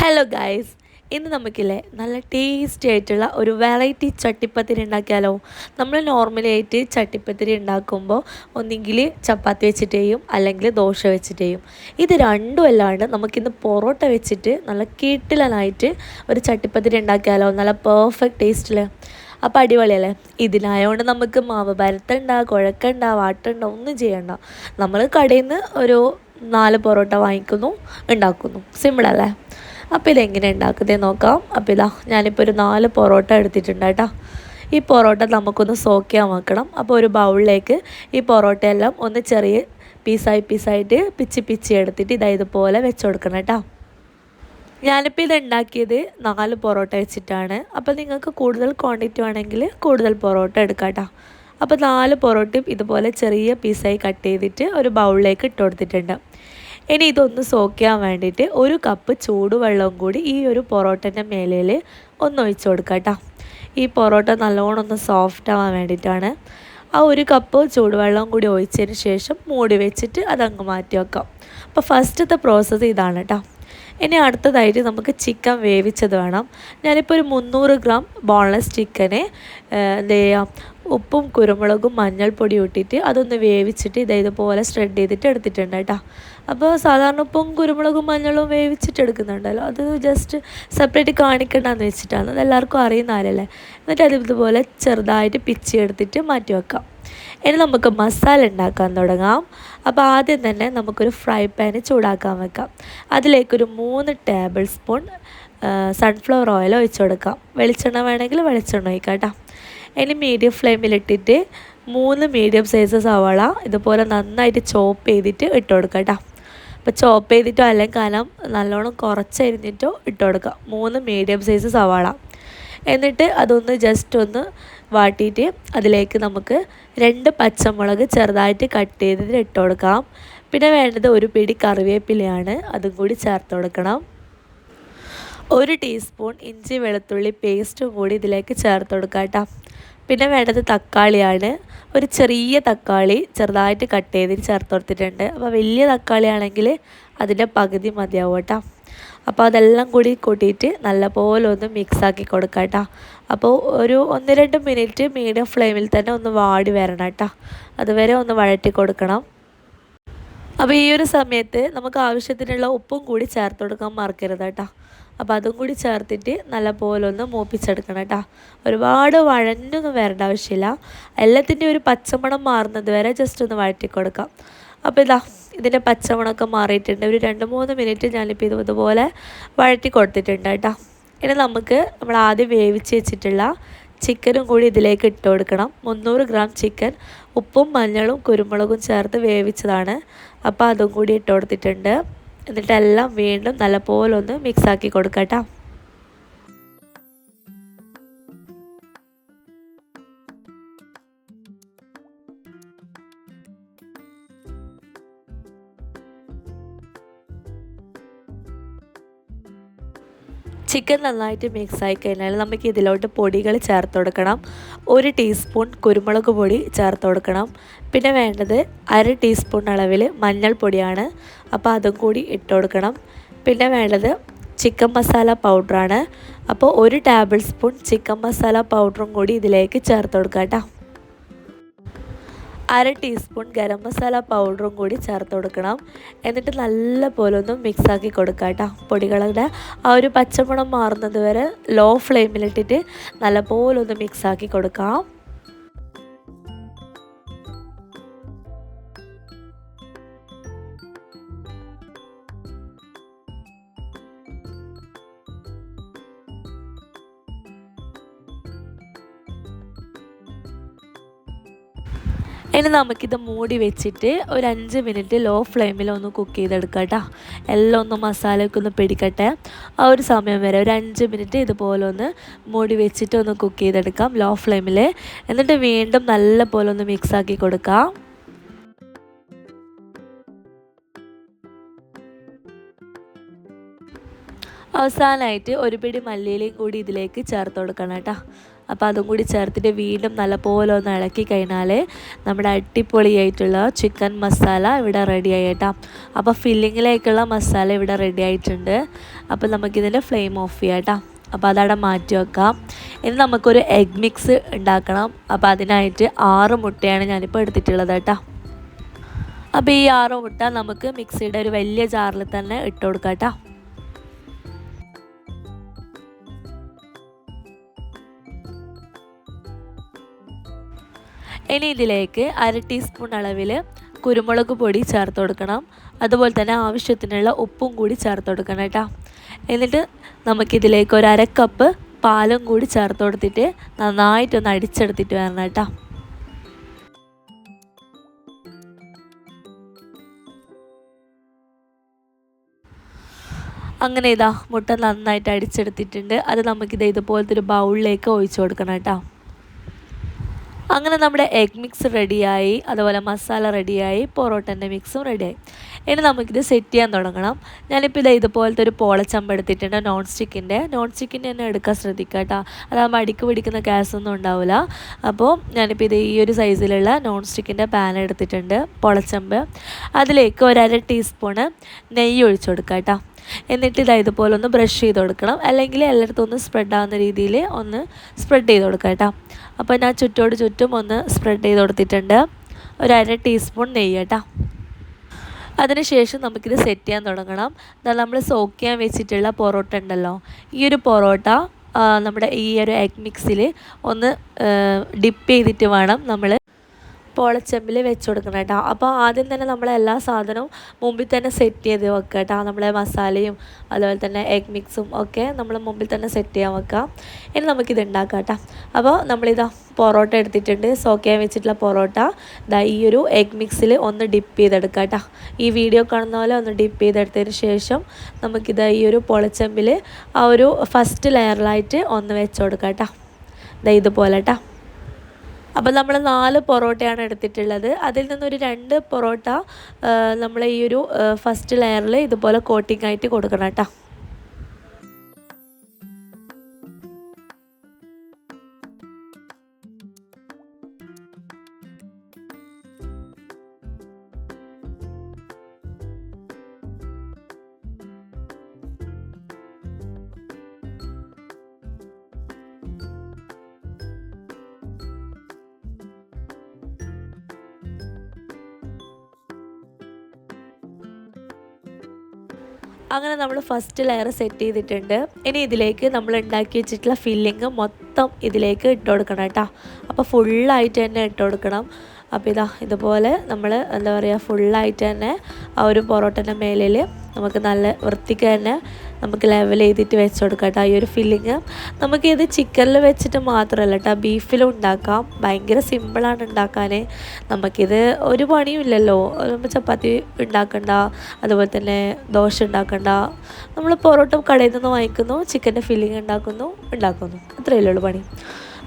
Hello guys, ഇന്ന് നമുക്കില്ലേ നല്ല tasty ആയിട്ടുള്ള ഒരു വെറൈറ്റി ചട്ടിപ്പത്തിരി ഉണ്ടാക്കിയാലോ. നമ്മൾ നോർമലായിട്ട് ചട്ടിപ്പത്തിരി ഉണ്ടാക്കുമ്പോൾ ഒന്നെങ്കിൽ ചപ്പാത്തി വെച്ചിട്ട് ചെയ്യും, അല്ലെങ്കിൽ ദോശ വെച്ചിട്ട് ചെയ്യും. ഇത് രണ്ടും അല്ലാണ്ട് നമുക്കിന്ന് പൊറോട്ട വെച്ചിട്ട് നല്ല കിടിലനായിട്ട് ഒരു ചട്ടിപ്പത്തിരി ഉണ്ടാക്കിയാലോ. നല്ല പെർഫെക്റ്റ് ടേസ്റ്റിൽ. അപ്പോൾ അടിപൊളിയല്ലേ. ഇതിനായതുകൊണ്ട് നമുക്ക് മാവ് പരത്തണ്ട, കുഴക്കണ്ട, വാട്ടണ്ട, ഒന്നും ചെയ്യണ്ട. നമ്മൾ കടയിൽ നിന്ന് ഒരു 4 പൊറോട്ട വാങ്ങിക്കുന്നു, ഉണ്ടാക്കുന്നു. സിമ്പിളല്ലേ. അപ്പോൾ ഇതെങ്ങനെ ഉണ്ടാക്കുന്നതെന്ന് നോക്കാം. അപ്പോൾ ഞാനിപ്പോൾ ഒരു 4 പൊറോട്ട എടുത്തിട്ടുണ്ട് കേട്ടോ. ഈ പൊറോട്ട നമുക്കൊന്ന് സോക്ക് ചെയ്യാൻ വെക്കണം. അപ്പോൾ ഒരു ബൗളിലേക്ക് ഈ പൊറോട്ടയെല്ലാം ഒന്ന് ചെറിയ പീസായിട്ട് പിച്ചി എടുത്തിട്ട് ഇതുപോലെ വെച്ച് കൊടുക്കണം കേട്ടോ. ഞാനിപ്പോൾ ഇത് ഉണ്ടാക്കിയത് 4 പൊറോട്ട വെച്ചിട്ടാണ്. അപ്പോൾ നിങ്ങൾക്ക് കൂടുതൽ ക്വാണ്ടിറ്റി വേണമെങ്കിൽ കൂടുതൽ പൊറോട്ട എടുക്കാം കേട്ടോ. അപ്പോൾ 4 പൊറോട്ടയും ഇതുപോലെ ചെറിയ പീസായി കട്ട് ചെയ്തിട്ട് ഒരു ബൗളിലേക്ക് ഇട്ട് കൊടുത്തിട്ടുണ്ട്. ഇനി ഇതൊന്ന് സോക്ക് ചെയ്യാൻ വേണ്ടിയിട്ട് 1 കപ്പ് ചൂടുവെള്ളവും കൂടി ഈ ഒരു പൊറോട്ടൻ്റെ മേലയിൽ ഒന്ന് ഒഴിച്ച് കൊടുക്കാം കേട്ടോ. ഈ പൊറോട്ട നല്ലോണം ഒന്ന് സോഫ്റ്റ് ആവാൻ വേണ്ടിയിട്ടാണ്. ആ 1 കപ്പ് ചൂടുവെള്ളം കൂടി ഒഴിച്ചതിന് ശേഷം മൂടി വെച്ചിട്ട് അതങ്ങ് മാറ്റി വെക്കാം. അപ്പോൾ ഫസ്റ്റത്തെ പ്രോസസ്സ് ഇതാണ് കേട്ടോ. ഇനി അടുത്തതായിട്ട് നമുക്ക് ചിക്കൻ വേവിച്ചത് വേണം. ഞാനിപ്പോൾ ഒരു 300 ഗ്രാം ബോൺലെസ് ചിക്കനെ എന്ത് ചെയ്യാം, ഉപ്പും കുരുമുളകും മഞ്ഞൾപ്പൊടി ഇട്ടിട്ട് അതൊന്ന് വേവിച്ചിട്ട് ഇതുപോലെ സ്പ്രെഡ് ചെയ്തിട്ട് എടുത്തിട്ടുണ്ട് കേട്ടോ. അപ്പോൾ സാധാരണ ഉപ്പും കുരുമുളകും മഞ്ഞളും വേവിച്ചിട്ട് എടുക്കുന്നുണ്ടല്ലോ, അത് ജസ്റ്റ് സെപ്പറേറ്റ് കാണിക്കണ്ടെന്ന് വെച്ചിട്ടാണ്. അതെല്ലാവർക്കും അറിയുന്ന കാര്യമല്ലേ. എന്നിട്ട് ഇതുപോലെ ചെറുതായിട്ട് പിച്ചി എടുത്തിട്ട് മാറ്റി വെക്കാം. ഇനി നമുക്ക് മസാല ഉണ്ടാക്കാൻ തുടങ്ങാം. അപ്പോൾ ആദ്യം തന്നെ നമുക്കൊരു ഫ്രൈ പാന് ചൂടാക്കാൻ വെക്കാം. അതിലേക്കൊരു 3 ടേബിൾ സ്പൂൺ സൺഫ്ലവർ ഓയിൽ ഒഴിച്ച് കൊടുക്കാം. വെളിച്ചെണ്ണ വേണമെങ്കിൽ വെളിച്ചെണ്ണ ഒഴിക്കാം കേട്ടോ. ഇനി മീഡിയം ഫ്ലെയിമിലിട്ടിട്ട് 3 മീഡിയം സൈസ് സവാള ഇതുപോലെ നന്നായിട്ട് ചോപ്പ് ചെയ്തിട്ട് ഇട്ട് കൊടുക്കാം കേട്ടോ. അപ്പോൾ ചോപ്പ് ചെയ്തിട്ടോ അല്ലെങ്കിൽ കനം നല്ലോണം കുറച്ചരിഞ്ഞിട്ടോ ഇട്ട് കൊടുക്കാം. 3 മീഡിയം സൈസ് സവാള. എന്നിട്ട് അതൊന്ന് ജസ്റ്റ് ഒന്ന് വാട്ടിയിട്ട് അതിലേക്ക് നമുക്ക് 2 പച്ചമുളക് ചെറുതായിട്ട് കട്ട് ചെയ്തിട്ട് ഇട്ട് കൊടുക്കാം. പിന്നെ വേണ്ടത് ഒരു പിടി കറിവേപ്പിലയാണ്, അതും കൂടി ചേർത്ത് കൊടുക്കണം. 1 ടീസ്പൂൺ ഇഞ്ചി വെളുത്തുള്ളി പേസ്റ്റും കൂടി ഇതിലേക്ക് ചേർത്ത് കൊടുക്കാം കേട്ടോ. പിന്നെ വേണ്ടത് തക്കാളിയാണ്. ഒരു ചെറിയ തക്കാളി ചെറുതായിട്ട് കട്ട് ചെയ്തിട്ട് ചേർത്ത് കൊടുത്തിട്ടുണ്ട്. അപ്പോൾ വലിയ തക്കാളി ആണെങ്കിൽ അതിൻ്റെ പകുതി മതിയാവും കേട്ടോ. അപ്പോൾ അതെല്ലാം കൂടി കൂട്ടിയിട്ട് നല്ലപോലെ ഒന്ന് മിക്സാക്കി കൊടുക്കാം കേട്ടോ. അപ്പോൾ ഒരു 1-2 മിനിറ്റ് മീഡിയം ഫ്ലെയിമിൽ തന്നെ ഒന്ന് വാടി വരണം കേട്ടോ. അതുവരെ ഒന്ന് വഴറ്റി കൊടുക്കണം. അപ്പോൾ ഈ ഒരു സമയത്ത് നമുക്ക് ആവശ്യത്തിനുള്ള ഉപ്പും കൂടി ചേർത്ത് കൊടുക്കാൻ മറക്കരുത് കേട്ടോ. അപ്പോൾ അതും കൂടി ചേർത്തിട്ട് നല്ലപോലെ ഒന്ന് മൂപ്പിച്ചെടുക്കണം കേട്ടോ. ഒരുപാട് വഴഞ്ഞൊന്നും വരേണ്ട ആവശ്യമില്ല. എല്ലാത്തിൻ്റെയും ഒരു പച്ചമണം മാറുന്നത് വരെ ജസ്റ്റ് ഒന്ന് വഴറ്റി കൊടുക്കാം. അപ്പോൾ ഇതിൻ്റെ പച്ചമണമൊക്കെ മാറിയിട്ടുണ്ട്. ഒരു 2-3 മിനിറ്റ് ഞാനിപ്പോൾ ഇതുപോലെ വഴറ്റി കൊടുത്തിട്ടുണ്ട് കേട്ടോ. ഇനി നമ്മൾ ആദ്യം വേവിച്ച് വെച്ചിട്ടുള്ള ചിക്കനും കൂടി ഇതിലേക്ക് ഇട്ട് കൊടുക്കണം. 300 ഗ്രാം ചിക്കൻ ഉപ്പും മഞ്ഞളും കുരുമുളകും ചേർത്ത് വേവിച്ചതാണ്. അപ്പോൾ അതും കൂടി ഇട്ട് കൊടുത്തിട്ടുണ്ട്. എന്നിട്ടെല്ലാം വീണ്ടും നല്ലപോലെ ഒന്ന് മിക്സാക്കി കൊടുക്കാം കേട്ടോ. ചിക്കൻ നന്നായിട്ട് മിക്സായി കഴിഞ്ഞാൽ നമുക്ക് ഇതിലോട്ട് പൊടികൾ ചേർത്ത് കൊടുക്കണം. 1 ടീസ്പൂൺ കുരുമുളക് പൊടി ചേർത്ത് കൊടുക്കണം. പിന്നെ വേണ്ടത് 1/2 ടീസ്പൂൺ അളവിൽ മഞ്ഞൾപ്പൊടിയാണ്. അപ്പോൾ അതും കൂടി ഇട്ട് കൊടുക്കണം. പിന്നെ വേണ്ടത് ചിക്കൻ മസാല പൗഡറാണ്. അപ്പോൾ 1 ടേബിൾ സ്പൂൺ ചിക്കൻ മസാല പൗഡറും കൂടി ഇതിലേക്ക് ചേർത്ത് കൊടുക്കാം കേട്ടോ. 1/2 ടീസ്പൂൺ ഗരം മസാല പൗഡറും കൂടി ചേർത്ത് കൊടുക്കണം. എന്നിട്ട് നല്ല പോലെ ഒന്ന് മിക്സാക്കി കൊടുക്കുക കേട്ടോ. പൊടികളുടെ ആ ഒരു പച്ചമണം മാറുന്നത് വരെ ലോ ഫ്ലെയിമിലിട്ടിട്ട് നല്ല പോലെ ഒന്ന് മിക്സാക്കി കൊടുക്കാം. ഇനി നമുക്കിത് മൂടി വെച്ചിട്ട് ഒരു 5 മിനിറ്റ് ലോ ഫ്ലെയിമിൽ ഒന്ന് കുക്ക് ചെയ്തെടുക്കാം കേട്ടോ. എല്ലാം ഒന്ന് മസാലയൊക്കെ ഒന്ന് പിടിക്കട്ടെ. ആ ഒരു സമയം വരെ ഒരു 5 മിനിറ്റ് ഇതുപോലെ ഒന്ന് മൂടി വെച്ചിട്ട് ഒന്ന് കുക്ക് ചെയ്തെടുക്കാം ലോ ഫ്ലെയിമിൽ. എന്നിട്ട് വീണ്ടും നല്ല പോലെ ഒന്ന് മിക്സാക്കി കൊടുക്കാം. അവസാനമായിട്ട് ഒരു പിടി മല്ലിയിലയും കൂടി ഇതിലേക്ക് ചേർത്ത് കൊടുക്കണം കേട്ടോ. അപ്പോൾ അതും കൂടി ചേർത്തിട്ട് വീണ്ടും നല്ലപോലെ ഒന്ന് ഇളക്കി കഴിഞ്ഞാൽ നമ്മുടെ അടിപൊളിയായിട്ടുള്ള ചിക്കൻ മസാല ഇവിടെ റെഡി ആയി കേട്ടോ. അപ്പോൾ ഫില്ലിങ്ങിലേക്കുള്ള മസാല ഇവിടെ റെഡി ആയിട്ടുണ്ട്. അപ്പോൾ നമുക്കിതിൻ്റെ ഫ്ലെയിം ഓഫ് ചെയ്യാം കേട്ടോ. അപ്പോൾ അതവിടെ മാറ്റി വെക്കാം. ഇനി നമുക്കൊരു എഗ് മിക്സ് ഉണ്ടാക്കണം. അപ്പോൾ അതിനായിട്ട് 6 മുട്ടയാണ് ഞാനിപ്പോൾ എടുത്തിട്ടുള്ളത് കേട്ടോ. അപ്പോൾ ഈ 6 മുട്ട നമുക്ക് മിക്സിയുടെ ഒരു വലിയ ജാറിൽ തന്നെ ഇട്ട് കൊടുക്കാം കേട്ടോ. ഇനി ഇതിലേക്ക് 1/2 ടീസ്പൂൺ അളവിൽ കുരുമുളക് പൊടി ചേർത്ത് കൊടുക്കണം. അതുപോലെ തന്നെ ആവശ്യത്തിനുള്ള ഉപ്പും കൂടി ചേർത്ത് കൊടുക്കണം കേട്ടോ. എന്നിട്ട് നമുക്കിതിലേക്ക് ഒരു 1/2 കപ്പ് പാലും കൂടി ചേർത്ത് കൊടുത്തിട്ട് നന്നായിട്ടൊന്ന് അടിച്ചെടുത്തിട്ട് വരണം കേട്ടോ. അങ്ങനെ ഇതാ മുട്ട നന്നായിട്ട് അടിച്ചെടുത്തിട്ടുണ്ട്. അത് ഇതുപോലത്തെ ഒരു ബൗളിലേക്ക് ഒഴിച്ചു കൊടുക്കണം കേട്ടോ. അങ്ങനെ നമ്മുടെ എഗ് മിക്സ് റെഡിയായി, അതുപോലെ മസാല റെഡിയായി, പൊറോട്ടൻ്റെ മിക്സും റെഡിയായി. ഇനി നമുക്കിത് സെറ്റ് ചെയ്യാൻ തുടങ്ങണം. ഞാനിപ്പോൾ ഇതുപോലത്തെ ഒരു പോളച്ചമ്പ് എടുത്തിട്ടുണ്ട്, നോൺ സ്റ്റിക്കിൻ്റെ തന്നെ എടുക്കാൻ ശ്രദ്ധിക്കുക കേട്ടോ. അതാകുമ്പോൾ അടിക്ക് പിടിക്കുന്ന ഗ്യാസൊന്നും ഉണ്ടാവില്ല. അപ്പോൾ ഞാനിപ്പോൾ ഈ ഒരു സൈസിലുള്ള നോൺ സ്റ്റിക്കിൻ്റെ പാൻ എടുത്തിട്ടുണ്ട്, പോളച്ചമ്പ്. അതിലേക്ക് ഒരു 1/2 ടീസ്പൂണ് നെയ്യ് ഒഴിച്ചു കൊടുക്കുക കേട്ടോ. എന്നിട്ട് ഇതുപോലെ ഒന്ന് ബ്രഷ് ചെയ്ത് കൊടുക്കണം, അല്ലെങ്കിൽ എല്ലായിടത്തും ഒന്ന് സ്പ്രെഡ് ആവുന്ന രീതിയിൽ ഒന്ന് സ്പ്രെഡ് ചെയ്ത് കൊടുക്കുക കേട്ടോ. അപ്പോൾ ഞാൻ ചുറ്റും ഒന്ന് സ്പ്രെഡ് ചെയ്ത് കൊടുത്തിട്ടുണ്ട്. ഒരു 1/2 ടീസ്പൂൺ നെയ്യ് കേട്ടോ. അതിനുശേഷം നമുക്കിത് സെറ്റ് ചെയ്യാൻ തുടങ്ങണം. നമ്മൾ സോക്ക് ചെയ്യാൻ വെച്ചിട്ടുള്ള പൊറോട്ട ഉണ്ടല്ലോ, ഈ ഒരു പൊറോട്ട നമ്മുടെ ഈ ഒരു എഗ് മിക്സിൽ ഒന്ന് ഡിപ്പ് ചെയ്തിട്ട് വേണം നമ്മൾ പോളച്ചെമ്പിൽ വെച്ച് കൊടുക്കണം കേട്ടോ. അപ്പോൾ ആദ്യം തന്നെ നമ്മളെല്ലാ സാധനവും മുമ്പിൽ തന്നെ സെറ്റ് ചെയ്ത് വെക്കുക കേട്ടോ. നമ്മളെ മസാലയും അതുപോലെ തന്നെ എഗ് മിക്സും ഒക്കെ നമ്മൾ മുമ്പിൽ തന്നെ സെറ്റ് ചെയ്യാൻ വെക്കാം. ഇനി നമുക്കിത് ഉണ്ടാക്കാം കേട്ടോ. അപ്പോൾ നമ്മളിതാ പൊറോട്ട എടുത്തിട്ടുണ്ട്, സോക്ക് ചെയ്യാൻ വെച്ചിട്ടുള്ള പൊറോട്ട ഈ ഒരു എഗ് മിക്സിൽ ഒന്ന് ഡിപ്പ് ചെയ്തെടുക്കാം കേട്ടോ. ഈ വീഡിയോ കാണുന്ന പോലെ ഒന്ന് ഡിപ്പ് ചെയ്തെടുത്തതിന് ശേഷം നമുക്കിത് ഈ ഒരു പൊളച്ചെമ്പിൽ ആ ഒരു ഫസ്റ്റ് ലെയറിലായിട്ട് ഒന്ന് വെച്ച് കൊടുക്കാം കേട്ടോ. ഇതുപോലെ കേട്ടോ. അപ്പോൾ നമ്മൾ 4 പൊറോട്ടയാണ് എടുത്തിട്ടുള്ളത്. അതിൽ നിന്നൊരു 2 പൊറോട്ട നമ്മൾ ഈ ഒരു ഫസ്റ്റ് ലെയറിൽ ഇതുപോലെ കോട്ടിംഗ് ആയിട്ട് കൊടുക്കണം കേട്ടോ. അങ്ങനെ നമ്മൾ ഫസ്റ്റ് ലെയർ സെറ്റ് ചെയ്തിട്ടുണ്ട്. ഇനി ഇതിലേക്ക് നമ്മൾ ഉണ്ടാക്കി വെച്ചിട്ടുള്ള ഫില്ലിങ് മൊത്തം ഇതിലേക്ക് ഇട്ട് കൊടുക്കണം കേട്ടോ. അപ്പോൾ ഫുള്ളായിട്ട് തന്നെ ഇട്ട് കൊടുക്കണം. അപ്പോൾ ഇതുപോലെ നമ്മൾ എന്താ പറയുക, ഫുള്ളായിട്ട് തന്നെ ആ ഒരു പൊറോട്ടൻ്റെ മേലിൽ നമുക്ക് നല്ല വൃത്തിക്ക് തന്നെ നമുക്ക് ലെവൽ ചെയ്തിട്ട് വെച്ച് കൊടുക്കാം കേട്ടോ. ഈ ഒരു ഫില്ലിങ് നമുക്കിത് ചിക്കനിൽ വെച്ചിട്ട് മാത്രമല്ല കേട്ടോ, ബീഫിലും ഉണ്ടാക്കാം. ഭയങ്കര സിമ്പിളാണ് ഉണ്ടാക്കാൻ. നമുക്കിത് ഒരു പണിയും ഇല്ലല്ലോ. ചപ്പാത്തി ഉണ്ടാക്കണ്ട, അതുപോലെ തന്നെ ദോശ ഉണ്ടാക്കണ്ട. നമ്മൾ പൊറോട്ട കടയിൽ നിന്ന് വാങ്ങിക്കുന്നു, ചിക്കൻ്റെ ഫില്ലിങ് ഉണ്ടാക്കുന്നു, അത്രയല്ലേ ഉള്ളൂ പണി.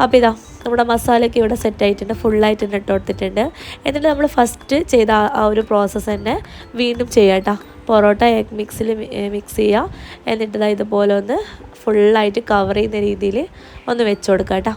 അപ്പോൾ നമ്മുടെ മസാലയൊക്കെ ഇവിടെ സെറ്റായിട്ടുണ്ട്, ഫുള്ളായിട്ട് തന്നെ ഇട്ട് കൊടുത്തിട്ടുണ്ട്. എന്നിട്ട് നമ്മൾ ഫസ്റ്റ് ചെയ്ത ആ ഒരു പ്രോസസ്സ് തന്നെ വീണ്ടും ചെയ്യാം കേട്ടോ. പൊറോട്ട എഗ് മിക്സിൽ മിക്സ് ചെയ്യുക. എന്നിട്ട് ഇതുപോലെ ഒന്ന് ഫുള്ളായിട്ട് കവർ ചെയ്യുന്ന രീതിയിൽ ഒന്ന് വെച്ച് കൊടുക്കാം കേട്ടോ.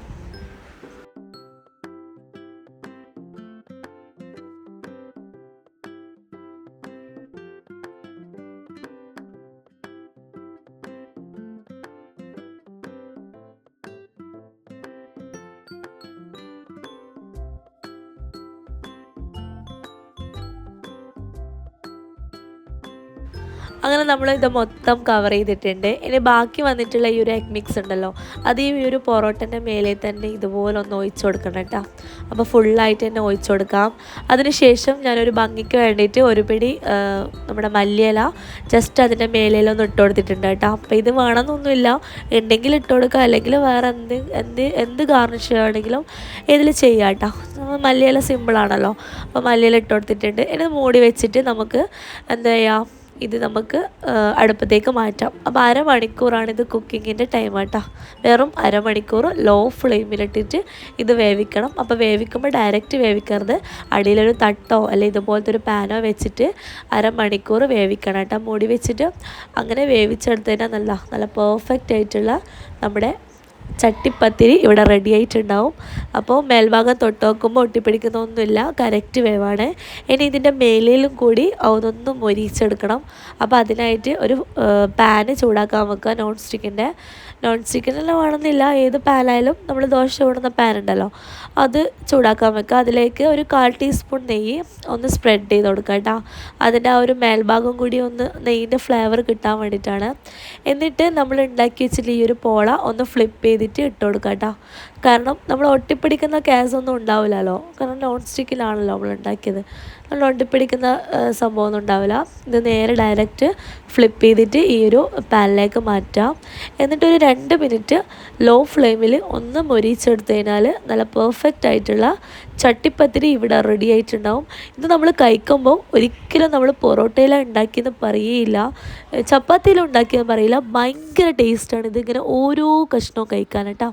അങ്ങനെ നമ്മൾ ഇത് മൊത്തം കവർ ചെയ്തിട്ടുണ്ട്. ഇനി ബാക്കി വന്നിട്ടുള്ള ഈ ഒരു എഗ് മിക്സ് ഉണ്ടല്ലോ, അത് ഈ ഒരു പൊറോട്ടൻ്റെ മേലെ തന്നെ ഇതുപോലെ ഒന്ന് ഒഴിച്ചു കൊടുക്കണം കേട്ടോ. അപ്പോൾ ഫുള്ളായിട്ട് തന്നെ ഒഴിച്ചു കൊടുക്കാം. അതിനുശേഷം ഞാനൊരു ഭംഗിക്ക് വേണ്ടിയിട്ട് ഒരു പിടി നമ്മുടെ മല്ലിയില ജസ്റ്റ് അതിൻ്റെ മേലയിലൊന്ന് ഇട്ട് കൊടുത്തിട്ടുണ്ട് കേട്ടോ. അപ്പോൾ ഇത് വേണമെന്നൊന്നുമില്ല, ഉണ്ടെങ്കിൽ ഇട്ട് കൊടുക്കുക, അല്ലെങ്കിൽ വേറെ എന്ത് ഗാർണിഷ് ചെയ്യുകയാണെങ്കിലും ഇതിൽ ചെയ്യാം കേട്ടോ. മല്ലിയില സിമ്പിളാണല്ലോ. അപ്പോൾ മല്ലിയില ഇട്ട് കൊടുത്തിട്ടുണ്ട്. ഇനി മൂടി വെച്ചിട്ട് നമുക്ക് എന്താ ചെയ്യുക, ഇത് നമുക്ക് അടുപ്പത്തേക്ക് മാറ്റാം. അപ്പോൾ അരമണിക്കൂറാണ് ഇത് കുക്കിങ്ങിൻ്റെ ടൈം കേട്ടോ. വെറും അരമണിക്കൂർ ലോ ഫ്ലെയിമിലിട്ടിട്ട് ഇത് വേവിക്കണം. അപ്പോൾ വേവിക്കുമ്പോൾ ഡയറക്റ്റ് വേവിക്കരുത്. അടിയിലൊരു തട്ടോ അല്ലെങ്കിൽ ഇതുപോലത്തെ ഒരു പാനോ വെച്ചിട്ട് അരമണിക്കൂർ വേവിക്കണം കേട്ടോ. മൂടി വെച്ചിട്ട് അങ്ങനെ വേവിച്ചെടുത്ത് കഴിഞ്ഞാൽ നല്ല പെർഫെക്റ്റ് ആയിട്ടുള്ള നമ്മുടെ ചട്ടിപ്പത്തിരി ഇവിടെ റെഡി ആയിട്ടുണ്ടാവും. അപ്പോൾ മേൽഭാഗം തൊട്ട് നോക്കുമ്പോൾ ഒട്ടിപ്പിടിക്കുന്നൊന്നുമില്ല, കറക്റ്റ് വേവാണ്. ഇനി ഇതിൻ്റെ മേലിലും കൂടി അതൊന്ന് മൊരിച്ചെടുക്കണം. അപ്പോൾ അതിനായിട്ട് ഒരു പാന് ചൂടാക്കാൻ വെക്കുക. നോൺ സ്റ്റിക്കിനെല്ലാം വേണമെന്നില്ല, ഏത് പാനായാലും നമ്മൾ ദോശ ചൂടുന്ന പാൻ ഉണ്ടല്ലോ അത് ചൂടാക്കാൻ വെക്കുക. അതിലേക്ക് ഒരു 1/4 ടീസ്പൂൺ നെയ്യ് ഒന്ന് സ്പ്രെഡ് ചെയ്ത് കൊടുക്കുക കേട്ടോ. അതിൻ്റെ ആ ഒരു മേൽഭാഗം കൂടി ഒന്ന് നെയ്യിൻ്റെ ഫ്ലേവർ കിട്ടാൻ വേണ്ടിയിട്ടാണ്. എന്നിട്ട് നമ്മൾ ഉണ്ടാക്കി വെച്ചിട്ട് ഈ ഒരു പോള ഒന്ന് ഫ്ലിപ്പ് ചെയ്തിട്ട് ഇട്ട് കൊടുക്കുക കേട്ടോ. കാരണം നമ്മൾ ഒട്ടിപ്പിടിക്കുന്ന കേസൊന്നും ഉണ്ടാവില്ലല്ലോ, കാരണം നോൺ സ്റ്റിക്കിലാണല്ലോ നമ്മൾ ഉണ്ടാക്കിയത്. നമ്മൾ ഒട്ടിപ്പിടിക്കുന്ന സംഭവമൊന്നും ഉണ്ടാവില്ല. ഇത് നേരെ ഡയറക്റ്റ് ഫ്ലിപ്പ് ചെയ്തിട്ട് ഈ ഒരു പാനിലേക്ക് മാറ്റാം. എന്നിട്ടൊരു 2 മിനിറ്റ് ലോ ഫ്ലെയിമിൽ ഒന്ന് മൊരിച്ചെടുത്ത് കഴിഞ്ഞാൽ നല്ല പെർഫെക്റ്റ് ആയിട്ടുള്ള ചട്ടിപ്പത്തിരി ഇവിടെ റെഡി ആയിട്ടുണ്ടാവും. ഇത് നമ്മൾ കഴിക്കുമ്പോൾ ഒരിക്കലും നമ്മൾ പൊറോട്ടയിലാണ് ഉണ്ടാക്കിയെന്ന് പറയുകയില്ല, ചപ്പാത്തിയിലും ഉണ്ടാക്കിയെന്ന് പറയില്ല. ഭയങ്കര ടേസ്റ്റാണ് ഇതിങ്ങനെ ഓരോ കഷ്ണവും കഴിക്കാൻ കേട്ടോ.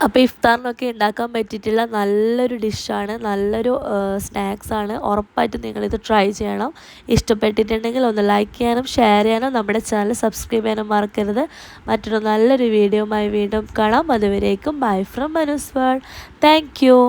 അപ്പോൾ ഇഫ്താറിനൊക്കെ ഉണ്ടാക്കാൻ പറ്റിയിട്ടുള്ള നല്ലൊരു ഡിഷാണ്, നല്ലൊരു സ്നാക്സാണ്. ഉറപ്പായിട്ടും നിങ്ങളിത് ട്രൈ ചെയ്യണം. ഇഷ്ടപ്പെട്ടിട്ടുണ്ടെങ്കിൽ ഒന്ന് ലൈക്ക് ചെയ്യാനും ഷെയർ ചെയ്യാനും നമ്മുടെ ചാനൽ സബ്സ്ക്രൈബ് ചെയ്യാനും മറക്കരുത്. മറ്റൊരു നല്ലൊരു വീഡിയോയുമായി വീണ്ടും കാണാം. അതുവരേക്കും bye from Manu's world. Thank you.